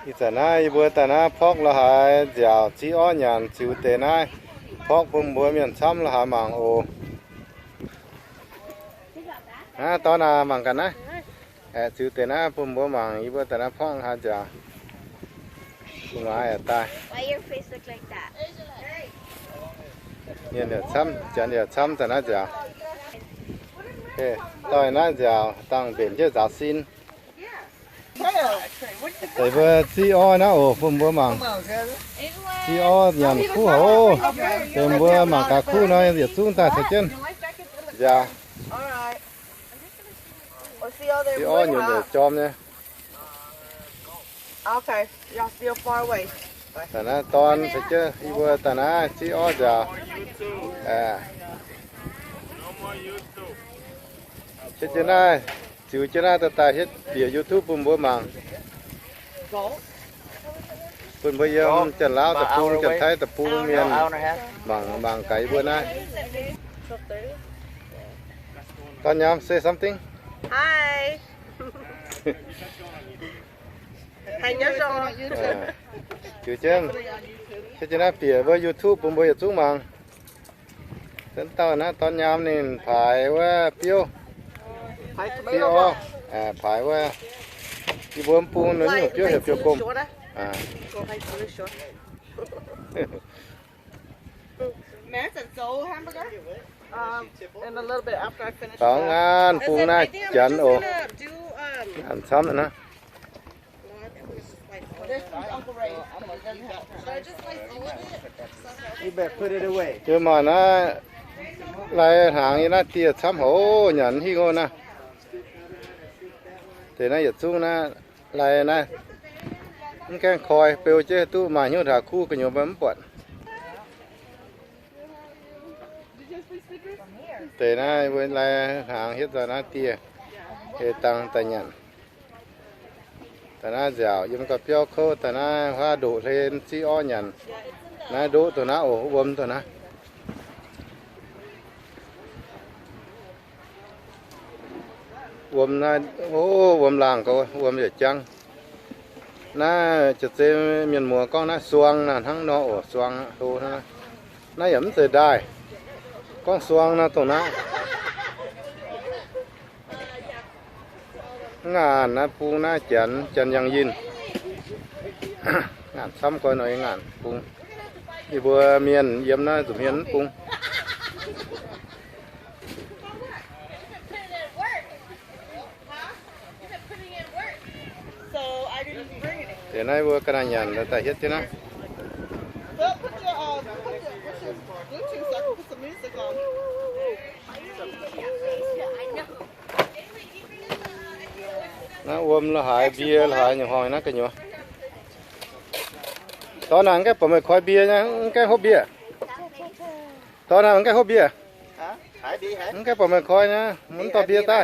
อีแต่น่าอีบัวแต่น่าพอกละหายเดี๋ยวจีอ้อนยันจิวเตน่าพอกปุ่มบัวเมียนช้ำละหามังโอตอนน่ะมังกันนะจิวเตน่าปุ่มบัวมังอีบัวแต่น่าพอกหาจะคุณว่าตาย Why your face look like that? เนี่ยเดี๋ยวช้ำจะเดี๋ยวช้ำแต่น่าจะเฮ้ตอนน่าจะตั้งเป็นเจ้าจ่าซินแต่ว่าจีอ้อนะโอ้ปุ่มบัวมังจีอ้อยันคู่โอ้เต็มบัวมังกะคู่น้อยเดี๋ยวซุ้งตาเสร็จจนจะ chị ó nhiều để chom nha. Okay, y'all still far away. Tại nó toàn phải chứ, đi vừa tại nó chị ó giờ. Chứ chứ này, chịu chứ này tại hết bìa YouTube bùm bữa màng. Bùm bây giờ chân lão tập trung chân thái tập trung miền bằng cái bữa nay. Con nhóm say something. Hi. Hay nhớ rồi. Chịu chân. Chứ này bìa với YouTube bùm bây giờ xuống màng. Tên tao nó con nhóm nên phảiว่าเปรี้ยวphảiว่าที่บวมปูนนี่เปรี้ยวเปรี้ยวกลมAnd a little bit after I finish. สองงานปูน่าจันโออันซ้ำนะ You better put it away. เจอมานะลายหางนี่นะเตี้ยซ้ำโหหยันที่โง่นะแต่น่าอย่าสู้นะลายนะมันแค่คอยเปลวเจ้าตู้มาหิ้วถาคู่กันอยู่แบบมันปวดแต่น่าเวลาหางเฮ็ดแต่น่าเตี้ยเฮตังแต่หยันแต่น่าเจียวยังกับเปียวโคแต่น่าว่าดุเทนซีอ้อหยันน่าดุตัวน่าโอ้บวมตัวน่ะวมน่าโอ้วมลางก็วมเดือดจังน่าจะเจอเมียนมัวก็น่าสวงน่ะทั้งนอโอ้สวงดูนะน่าหย่ำเสียได้ก็สวงน่ะตัวน่ะงานนะปูน่าจันยังยิน งานซ้ำก่อนหน่อยงานปูอีบัวเมียนเยี่ยมน่าสุเมียนปูเดี๋ยวนายบัวกระดานยันแล้วแต่เฮ็ดที่นะ Well, put your Bluetooth so I can put some music on. นะวมละหายเบียร์ละหายอย่างหอยนะกันอยู่ตอนนั้นแกผมไม่คอยเบียร์นะแกฮอบเบียร์ตอนนั้นแกฮอบเบียร์ Hả? Hải đi hả? แกผมไม่คอยนะมันต่อเบียร์ใต้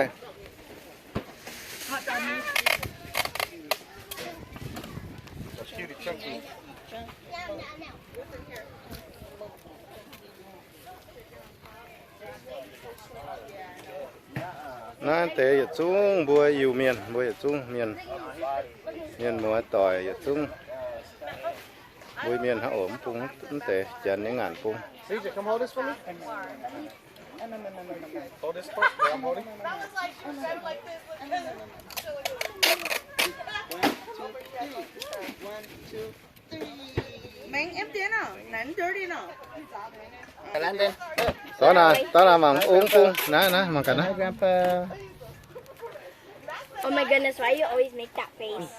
น่าแต่อย่าจุ้งบัวอยู่เมียนบัวอย่าจุ้งเมียนมัวต่อยอย่าจุ้งบัวเมียนหาโอมปุ้งตั้งแต่จันในงานปุ้ง CJ, come hold this for me. Hold this part. Yeah, I'm holding. Mang em tiến nào, nắn dirty nào. Lên lên. ตอนน่ะมังองปุ้งนะมังกันนะ Grandpa. Oh my goodness, why you always make that face?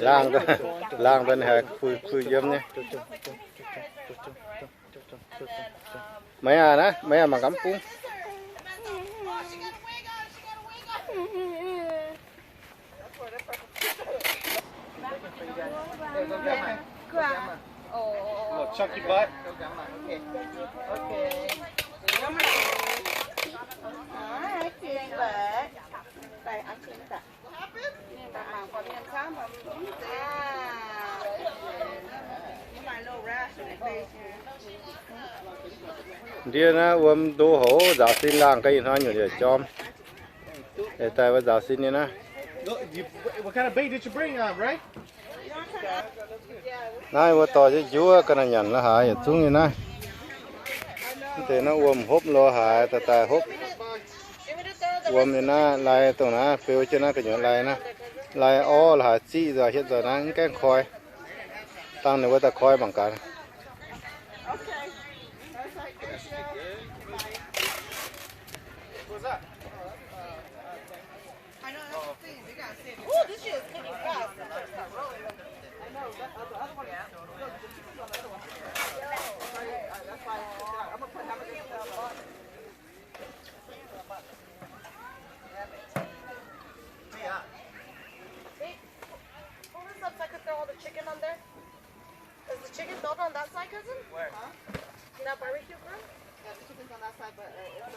ล่างเป็นแหกคุยเยี่ยมเนี่ยไม่นะไม่มังกำปุ้งLittle chunky butt. Okay. Alright, chị bớt. Đây, ăn chín tạ. Bạn còn miếng khác mà. My little rash in the face here. เดี๋ยวนะวมดูโหจ่าซินล่างก็ยินห้อยอยู่เดี๋ยวจอมแต่ว่าจ่าซินนี่นะ What kind of bait did you bring, Ray? nãy vừa tỏ cho chúa cái này nhận là hại chúng như này thì nó ôm hốp lo hại tại hốp ôm như na lại tụi nó phiêu cho nó cái nhỏ lại ó là chỉ giờ hiện giờ nó cái khói tăng này với ta khói bằng cả What's that? Oh, this shit is cooking fast. I know, that other one. That's why I'm gonna put half of this on. Hold this up so I can throw all the chicken on there. Is the chicken built on that side, cousin? Where? Huh? You know, barbecue grill? Yeah, the chicken's on that side, but it's